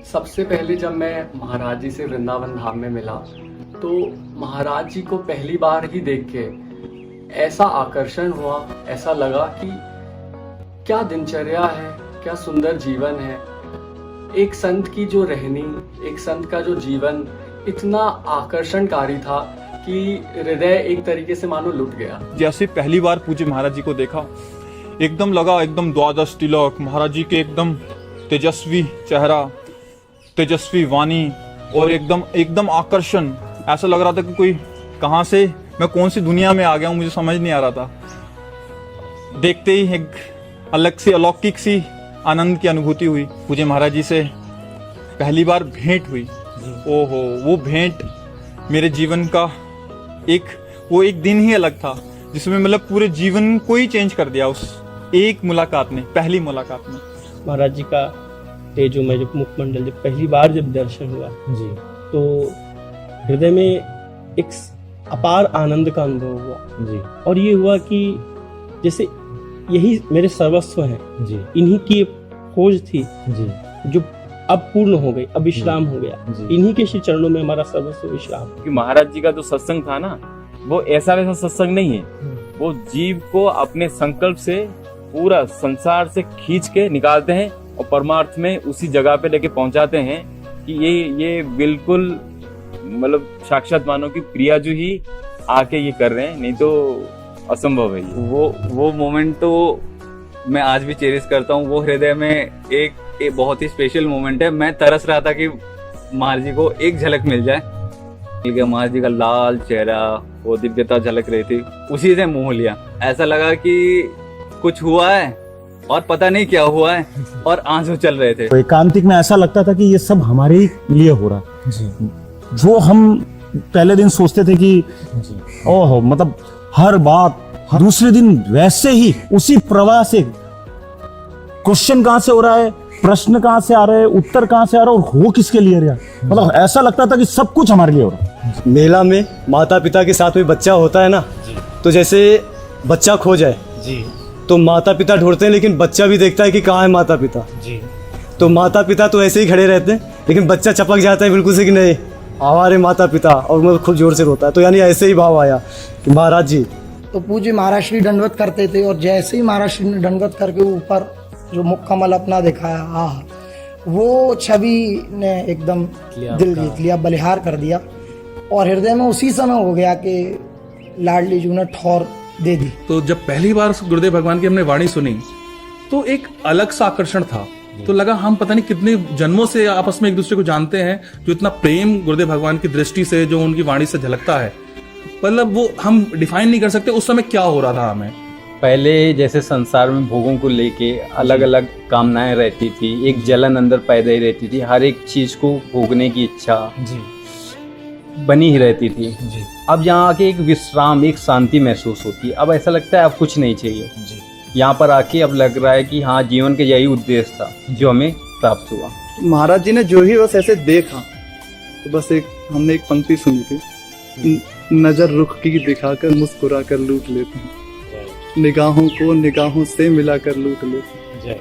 सबसे पहले जब मैं महाराज जी से वृंदावन धाम में मिला तो महाराज जी को पहली बार ही देख के ऐसा आकर्षण हुआ, ऐसा लगा कि क्या दिनचर्या है, क्या सुंदर जीवन है। एक संत की जो रहनी, एक संत का जो जीवन इतना आकर्षणकारी था कि हृदय एक तरीके से मानो लुट गया। जैसे पहली बार पूज्य महाराज जी को देखा, एकदम लगा एकदम द्वादश तिलक, महाराज जी के एकदम तेजस्वी चेहरा, तेजस्वी वाणी और एकदम आकर्षण। ऐसा लग रहा था कि कोई कहां से, मैं कौन सी दुनिया में आ गया हूं, मुझे समझ नहीं आ रहा था। देखते ही एक अलग सी अलौकिक सी आनंद की अनुभूति हुई। पूज्य महाराज जी से पहली बार भेंट हुई। ओहो, वो भेंट मेरे जीवन का एक दिन ही अलग था, जिसमें मतलब पूरे जीवन को ही चेंज कर दिया उस एक मुलाकात ने, पहली मुलाकात में। महाराज जी का ये जो मैं जब मुखमंडल जब पहली बार जब दर्शन हुआ जी, तो हृदय में एक अपार आनंद का अनुभव हुआ जी। और ये हुआ कि जैसे यही मेरे सर्वस्व हैं जी, इन्हीं की खोज थी जी, जो अब पूर्ण हो गई, अब विश्राम हो गया। इन्हीं के श्री चरणों में हमारा सर्वस्व विश्राम। कि महाराज जी का जो सत्संग था ना, वो ऐसा वैसा सत्संग नहीं है। वो जीव को अपने संकल्प से पूरा संसार से खींच के निकालते हैं और परमार्थ में उसी जगह पे लेके पहुंचाते हैं कि ये बिल्कुल मतलब साक्षात मानो कि प्रिया जी ही आके ये कर रहे हैं, नहीं तो असंभव है ये। वो मोमेंट तो मैं आज भी चेरिश करता हूँ। वो हृदय में एक बहुत ही स्पेशल मोमेंट है। मैं तरस रहा था कि महाराज जी को एक झलक मिल जाए। मिल गया, महाराज जी का लाल चेहरा, वो दिव्यता झलक रही थी, उसी से मोह लिया। ऐसा लगा कि कुछ हुआ है और पता नहीं क्या हुआ है, और आंसू चल रहे थे। तो एकांतिक में ऐसा लगता था कि ये सब हमारे लिए हो रहा है। जो हम पहले दिन सोचते थे कि ओहो, मतलब हर बात दूसरे दिन वैसे ही उसी प्रवाह से, क्वेश्चन कहां से हो रहा है, प्रश्न कहां से आ रहे हैं, उत्तर कहां से आ रहा है, और हो किसके लिए रहा। मतलब ऐसा लगता था कि सब कुछ हमारे लिए हो रहा है। मेला में माता पिता के साथ में बच्चा होता है ना, तो जैसे बच्चा खो जाए जी, तो माता पिता ढूंढते हैं, लेकिन बच्चा भी देखता है कि कहाँ है माता पिता जी। तो माता पिता तो ऐसे ही खड़े रहते हैं, लेकिन बच्चा चपक जाता है बिल्कुल से कि नहीं हमारे माता पिता, और मतलब खूब जोर से रोता है। तो यानी ऐसे ही भाव आया कि महाराज जी तो पूज्य महाराज श्री दंडवत करते थे, और जैसे ही महाराज श्री ने दंडवत करके ऊपर जो मुख कमल अपना दिखाया, वो छवि ने एकदम दिल जीत लिया, बलिहार कर दिया। और हृदय में उसी समय हो गया कि लाडली जी ने ठौर दे दी। तो जब पहली बार गुरुदेव भगवान की हमने वाणी सुनी तो एक अलग सा आकर्षण था। तो लगा हम पता नहीं कितने जन्मों से आपस में एक दूसरे को जानते हैं, जो इतना प्रेम गुरुदेव भगवान की दृष्टि से, जो उनकी वाणी से झलकता है, मतलब वो हम डिफाइन नहीं कर सकते उस समय क्या हो रहा था हमें। पहले जैसे संसार में भोगों को लेके अलग अलग कामनाएं रहती थी, एक जलन अंदर पैदा ही रहती थी, हर एक चीज को भोगने की इच्छा बनी ही रहती थी। अब यहाँ आके एक विश्राम, एक शांति महसूस होती है। अब ऐसा लगता है अब कुछ नहीं चाहिए। यहाँ पर आके अब लग रहा है कि हाँ, जीवन का यही उद्देश्य था जो हमें प्राप्त हुआ। महाराज जी ने जो ही बस ऐसे देखा, तो बस हमने एक पंक्ति सुनी थी, नजर रुख की दिखाकर मुस्कुरा कर लूट लेते हैं, निगाहों को निगाहों से मिलाकर लूट लेते हैं।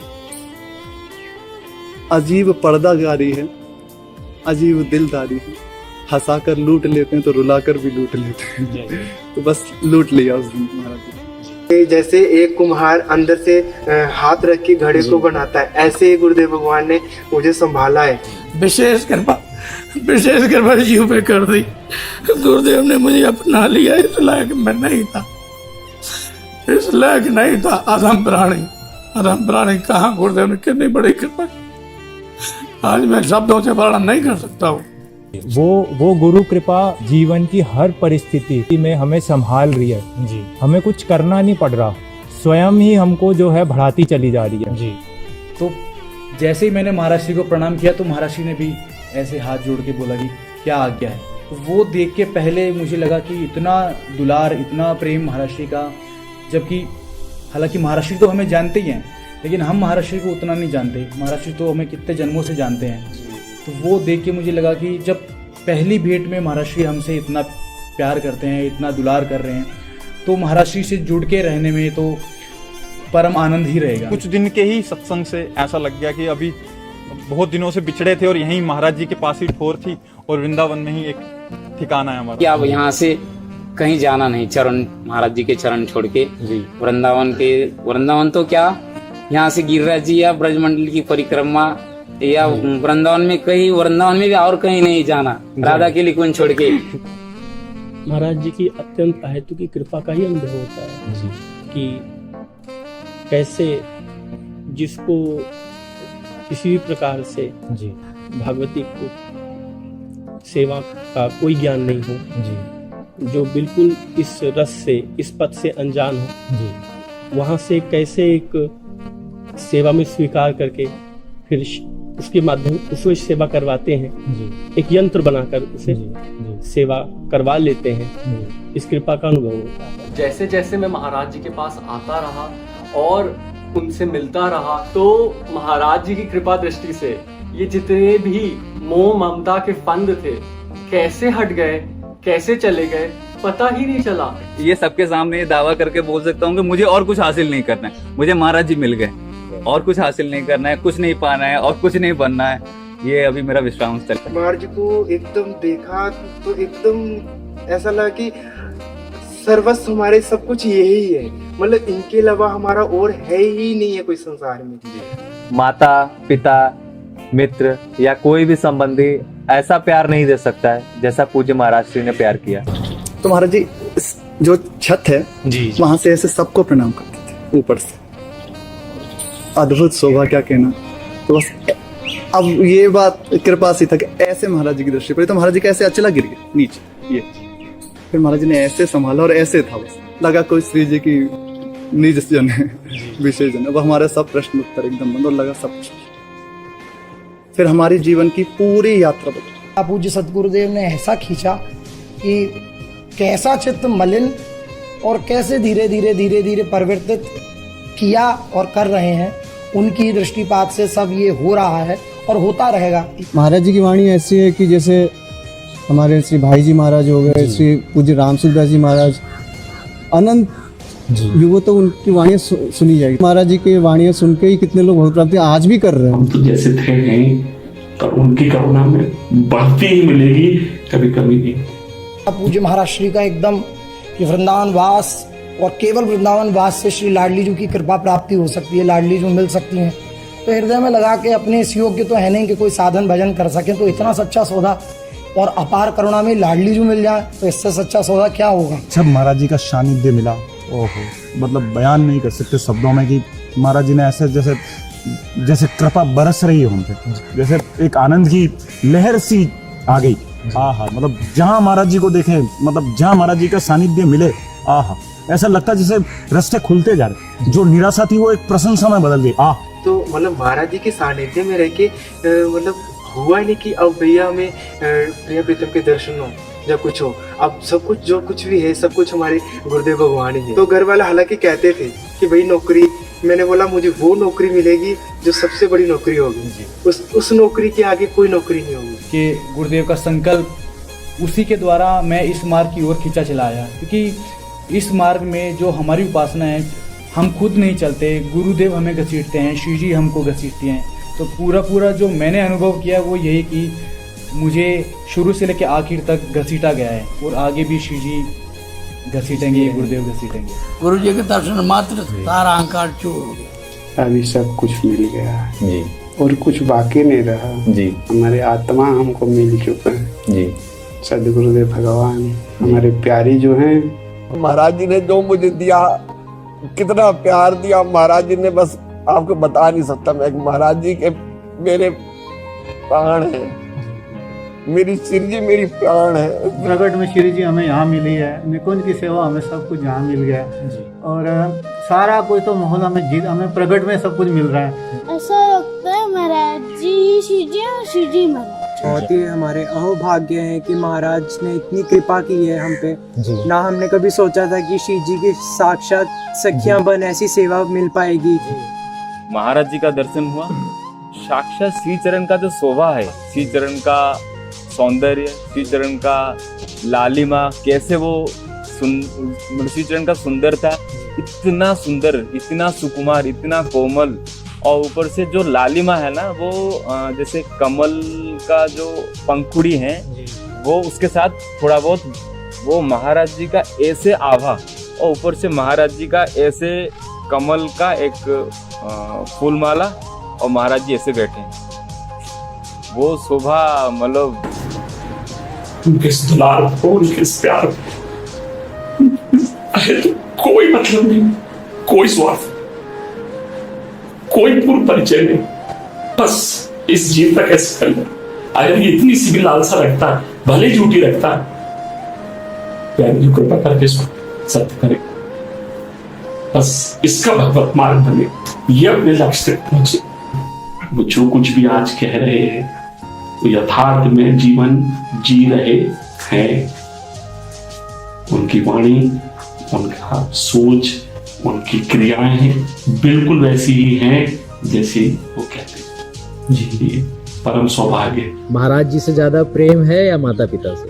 अजीब पर्दागारी है, अजीब दिलदारी है, हंसाकर लूट लेते हैं तो रुलाकर भी लूट लेते हैं। तो बस लूट लिया उस दिन महाराज जी। जैसे एक कुम्हार अंदर से हाथ रख के घड़े को बनाता है, ऐसे ही गुरुदेव भगवान ने मुझे संभाला है। विशेष कृपा जीव पे कर दी। गुरुदेव ने मुझे अपना लिया, इस लायक मैं नहीं था, इस लायक नहीं था। अधम प्राणी कहाँ, गुरुदेव ने कितनी बड़ी कृपा। आज मैं शब्दों से वर्णन नहीं कर सकता हूँ। वो गुरु कृपा जीवन की हर परिस्थिति में हमें संभाल रही है जी। हमें कुछ करना नहीं पड़ रहा, स्वयं ही हमको जो है बढ़ाती चली जा रही है जी। तो जैसे ही मैंने महाराज श्री को प्रणाम किया तो महाराज श्री ने भी ऐसे हाथ जोड़ के बोला कि क्या आज्ञा है। तो वो देख के पहले मुझे लगा कि इतना दुलार, इतना प्रेम महाराज श्री का, जबकि हालांकि महाराज श्री तो हमें जानते ही हैं, लेकिन हम महाराज श्री को उतना नहीं जानते। महाराज श्री तो हमें कितने जन्मों से जानते हैं। तो वो देख के मुझे लगा कि जब पहली भेंट में महाराज श्री हमसे इतना प्यार करते हैं, इतना दुलार कर रहे हैं, तो महाराज श्री से जुड़ के रहने में तो परम आनंद ही रहेगा। कुछ दिन के ही सत्संग से ऐसा लग गया कि अभी बहुत दिनों से बिछड़े थे और यहीं महाराज जी के पास ही ठोर थी और वृंदावन में ही एक ठिकाना है हमारा। कि अब यहाँ से कहीं जाना नहीं, चरण महाराज जी के चरण छोड़ के वृंदावन तो क्या, यहाँ से गिरिराज जी या ब्रजमंडल की परिक्रमा या वृंदावन में कहीं, वृंदावन में भी और कहीं नहीं जाना, राधा के लिए कौन छोड़ के। महाराज जी की अत्यंत अहेतु की कृपा का ही अनुभव होता है कि कैसे जिसको किसी भी प्रकार से भागवती को सेवा का कोई ज्ञान नहीं हो, जो बिल्कुल इस रस से, इस पद से अनजान हो, वहां से कैसे एक सेवा में स्वीकार करके फिर उसके माध्यम उसको सेवा करवाते हैं, एक यंत्र बनाकर उसे सेवा करवा लेते हैं, इस कृपा का अनुभव होता है। जैसे जैसे मैं महाराज जी के पास आता रहा और उनसे मिलता रहा, तो महाराज जी की कृपा दृष्टि से ये जितने भी मोह ममता के फंद थे कैसे हट गए, कैसे चले गए, पता ही नहीं चला। ये सबके सामने दावा करके बोल सकता हूँ कि मुझे और कुछ हासिल नहीं करना है, मुझे महाराज जी मिल गए, और कुछ हासिल नहीं करना है, कुछ नहीं पाना है और कुछ नहीं बनना है, ये अभी मेरा विश्वास चलता है। महाराज जी को एकदम देखा तो एकदम ऐसा लगा कि सर्वस्व हमारे सब कुछ यही है, मतलब इनके अलावा हमारा और है ही नहीं है कोई संसार में। माता पिता मित्र या कोई भी संबंधी ऐसा प्यार नहीं दे सकता है जैसा पूज्य महाराज श्री ने प्यार किया। तो महाराज जी जो छत है वहां से ऐसे सबको प्रणाम करते थे ऊपर से, अद्भुत शोभा क्या कहना। तो बस अब ये बात कृपा से था कि ऐसे महाराज जी की दृष्टि पड़ी तो महाराज जी का ऐसे अचला गिर गया नीचे, ये फिर महाराज जी ने ऐसे संभाला और ऐसे था, बस लगा कोई श्री जी की निज जन है, विशेष जन है, वो हमारे सब प्रश्न उत्तर एकदम बंद और लगा सब कुछ। फिर हमारी जीवन की पूरी यात्रा बदली। पूज्य सतगुरुदेव ने ऐसा खींचा कि कैसा चित्त मलिन और कैसे धीरे धीरे धीरे धीरे परिवर्तित किया और कर रहे हैं, उनकी दृष्टिपात से सब ये हो रहा है और होता रहेगा। महाराज जी की वाणी ऐसी है कि जैसे हमारे श्री भाई जी महाराज हो गए, श्री पूज्य रामसूरदास जी महाराज, अनंत युगों तो उनकी वाणियाँ सुनी जाएगी। महाराज जी की वाणियाँ सुन के ही कितने लोग भगवत प्राप्ति आज भी कर रहे हैं। हम तो जैसे थे नहीं, तो उनकी करुणा में बढ़ती ही मिलेगी, कभी कमी नहीं। पूज्य महाराज श्री का एकदम कि वृंदावन वास और केवल वृंदावन वास से श्री लाडली जी की कृपा प्राप्ति हो सकती है, लाडली जी मिल सकती हैं। तो हृदय में लगा के अपने इस योग्य तो है नहीं कि कोई साधन भजन कर सके, तो इतना सच्चा सौदा और अपार करुणा में लाडली जी मिल जाए तो इससे सच्चा सौदा क्या होगा। जब महाराज जी का सानिध्य मिला, ओहो, मतलब बयान नहीं कर सकते शब्दों में कि महाराज जी ने ऐसे जैसे जैसे कृपा बरस रही है उन पे, जैसे एक आनंद की लहर सी आ गई। आहा, मतलब जहाँ महाराज जी को देखे, मतलब जहाँ महाराज जी का सानिध्य मिले, आहा, ऐसा लगता जैसे रास्ते खुलते जा रहे, जो निराशा थी वो एक प्रशंसा में बदल गई। तो मतलब महाराज जी के सानिध्य में रह के मतलब हुआ नहीं कि अब भैया हमें प्रिय प्रीतम के दर्शन हो या कुछ हो, अब सब कुछ जो कुछ भी है सब कुछ हमारे गुरुदेव भगवान ही है। तो घर वाला हालांकि कहते थे कि भाई नौकरी, मैंने बोला मुझे वो नौकरी मिलेगी जो सबसे बड़ी नौकरी होगी, उस नौकरी के आगे कोई नौकरी नहीं होगी। कि गुरुदेव का संकल्प, उसी के द्वारा मैं इस मार्ग की ओर खींचा चला आया, क्योंकि इस मार्ग में जो हमारी उपासना है, हम खुद नहीं चलते, गुरुदेव हमें घसीटते हैं, श्री जी हमको घसीटती हैं। तो पूरा जो मैंने अनुभव किया वो यही कि मुझे शुरू से लेकर आखिर तक घसीटा गया है और आगे भी श्री जी घसीटेंगे, गुरुदेव घसीटेंगे। गुरु जी के दर्शन मात्र सारा अहंकार चूर हो गया। अभी सब कुछ मिल गया जी, और कुछ बाकी नहीं रहा जी। हमारे आत्मा हमको मिल चुका है जी। सदगुरुदेव भगवान हमारे प्यारी जो हैं, महाराज जी ने जो मुझे दिया, कितना प्यार दिया महाराज जी ने, बस आपको बता नहीं सकता मैं। महाराज जी के मेरे प्राण है, मेरी श्री जी मेरी प्राण है। प्रगट में श्री जी हमें यहाँ मिली है, निकुंज की सेवा हमें सब कुछ यहाँ मिल गया और सारा कोई तो माहौल हमें प्रगट में सब कुछ मिल रहा है। ऐसा लगता है महाराज जी श्री जी और श्री जी महाराज। बहुत ही हमारे अहोभाग्य है कि महाराज ने इतनी कृपा की है हम पे। ना हमने कभी सोचा था कि श्री जी की साक्षात सखियां बन ऐसी सेवा मिल पाएगी। महाराज जी का दर्शन हुआ, साक्षात श्री चरण का जो शोभा है, श्री चरण का सौंदर्य, श्री चरण का लालिमा, कैसे वो श्री चरण का सुंदरता, इतना सुंदर, इतना सुकुमार, इतना कोमल, और ऊपर से जो लालिमा है ना वो जैसे कमल का जो पंखुड़ी है वो उसके साथ थोड़ा बहुत वो महाराज जी का ऐसे आभा और ऊपर से महाराज जी का ऐसे कमल का एक फूल माला और महाराज जी ऐसे बैठे हैं, वो शोभा मतलब किस दुलार को किस प्यार कोई मतलब नहीं, कोई स्वार्थ, कोई पूर्व परिचय नहीं, बस इस जीव तक ऐसे कर लिया। अगर ये इतनी सी भी लालसा रखता है, भले झूठी रखता है, प्यारी जी कृपा करके सत्य करे, बस इसका भगवत मार्ग बने, ये अपने लक्ष्य तक पहुंचे। वो जो कुछ भी आज कह रहे हैं वो यथार्थ में जीवन जी रहे हैं। उनकी वाणी, उनका सोच, उनकी क्रियाएं बिल्कुल वैसी ही हैं जैसे वो कहते हैं। जी, परम सौभाग्य। महाराज जी से ज्यादा प्रेम है या माता पिता से?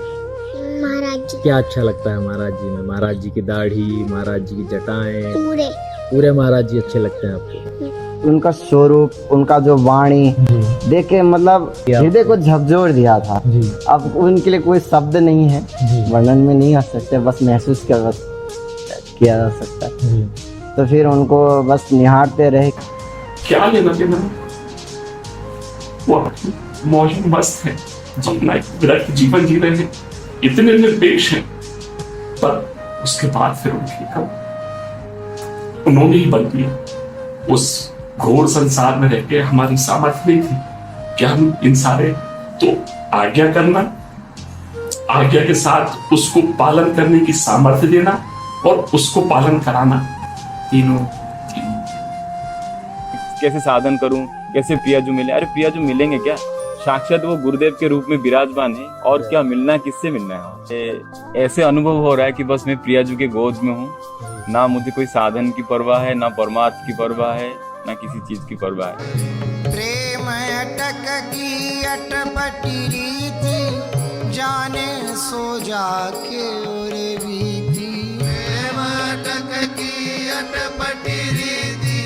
महाराज जी। क्या अच्छा लगता है महाराज जी में? महाराज जी की दाढ़ी, महाराज जी की जटाएं, पूरे पूरे महाराज जी अच्छे लगते हैं आपको? उनका स्वरूप, उनका जो वाणी देख के मतलब हृदय को झकझोर दिया था। अब उनके लिए कोई शब्द नहीं है, वर्णन में नहीं आ सकते, बस महसूस किया जा सकता है। तो फिर उनको बस निहारते रहे। क्या लेना देना, वो मौज मस्त है, अपना एक विरक्त जीवन जी रहे हैं, इतने निर्देश हैं, पर उसके बाद फिर उन्होंने ही बदल दिया। उस घोर संसार में रह के हमारी सामर्थ्य नहीं थी कि हम इन सारे, तो आज्ञा करना, आज्ञा के साथ उसको पालन करने की सामर्थ्य देना और उसको पालन कराना, तीनों। कैसे साधन करूं, कैसे प्रियाजू मिले? अरे प्रियाजू मिलेंगे क्या, साक्षात वो गुरुदेव के रूप में विराजमान है, और क्या मिलना, किससे मिलना है? ऐसे अनुभव हो रहा है कि बस मैं प्रियाजू के गोद में हूँ, ना मुझे कोई साधन की परवाह है, ना परमार्थ की परवाह है, ना किसी चीज की परवाह है। प्रेम अटक की अटपटी रीति, जाने सो जाके और बीती। प्रेम अटक की अटपटी रीति,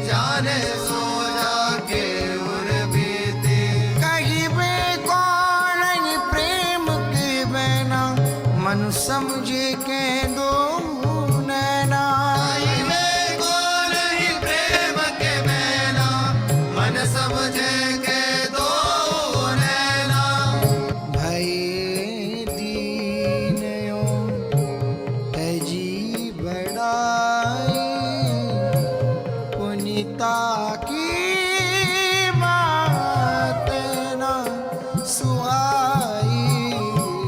जाने सो जाके और बीती। कहीं बे कौन प्रेम के बहना, मन समझे के दो नैना। समझे के दो नैना, भई दीनयो तजी बड़ाई, पुनीता की बात न सुहाई।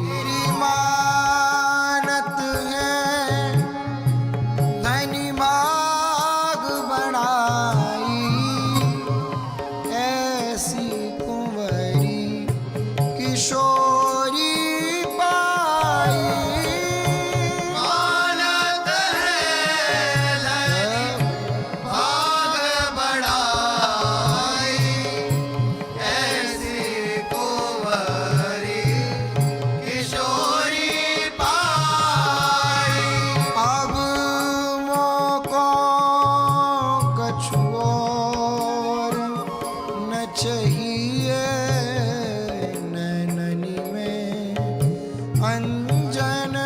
तेरी मानत है धनी माग बढ़ाई, ऐसी कुंवरी किशोरी पाई। मानत है भाग बढ़ाई, ऐसी कुंवरी किशोरी पाई। अब मोको कछुओर न चाहिए, नैननी में अंजन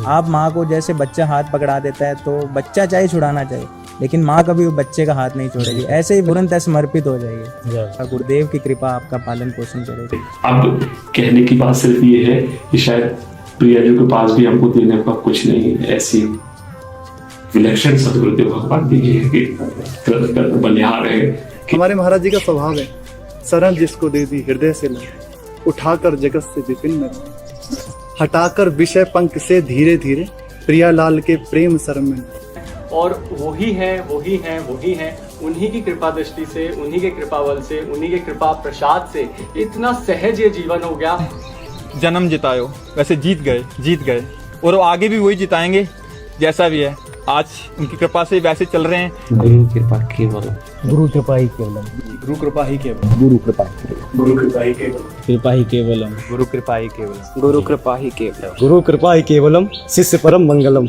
आप माँ को जैसे बच्चा हाथ पकड़ा देता है तो बच्चा चाहे छुड़ाना चाहिए, लेकिन माँ कभी वो बच्चे का हाथ नहीं छोड़ेगी, ऐसे ही तुरंत समर्पित हो जाएगी। गुरुदेव की कृपा आपका पालन पोषण करेगी। अब कहने की बात सिर्फ ये है कि शायद प्रियाजू के पास भी हमको देने का कुछ नहीं है, ऐसी विलक्षण सदगुरुदेव भगवान दीजिए कि बलिहार है। हमारे महाराज जी का स्वभाव है, शरण जिसको दे दी हृदय से लगे, उठाकर जगत से विपिन में हटाकर विषय पंख से धीरे धीरे प्रियालाल के प्रेम शरण में। और वही है, वही है, वही है, उन्हीं की कृपा दृष्टि से, उन्हीं के कृपा बल से, उन्हीं के कृपा प्रसाद से इतना सहज ये जीवन हो गया। जन्म जितायो, वैसे जीत गए और वो आगे भी वही जिताएंगे जैसा भी है। आज उनकी कृपा से वैसे चल रहे हैं। गुरु कृपा केवल, गुरु कृपा ही केवलम, गुरु कृपा ही केवल, गुरु कृपा, गुरु कृपा ही केवल, कृपा ही केवलम, गुरु कृपा ही केवल, गुरु कृपा ही केवलम, गुरु कृपा ही केवलम, शिष्य परम मंगलम।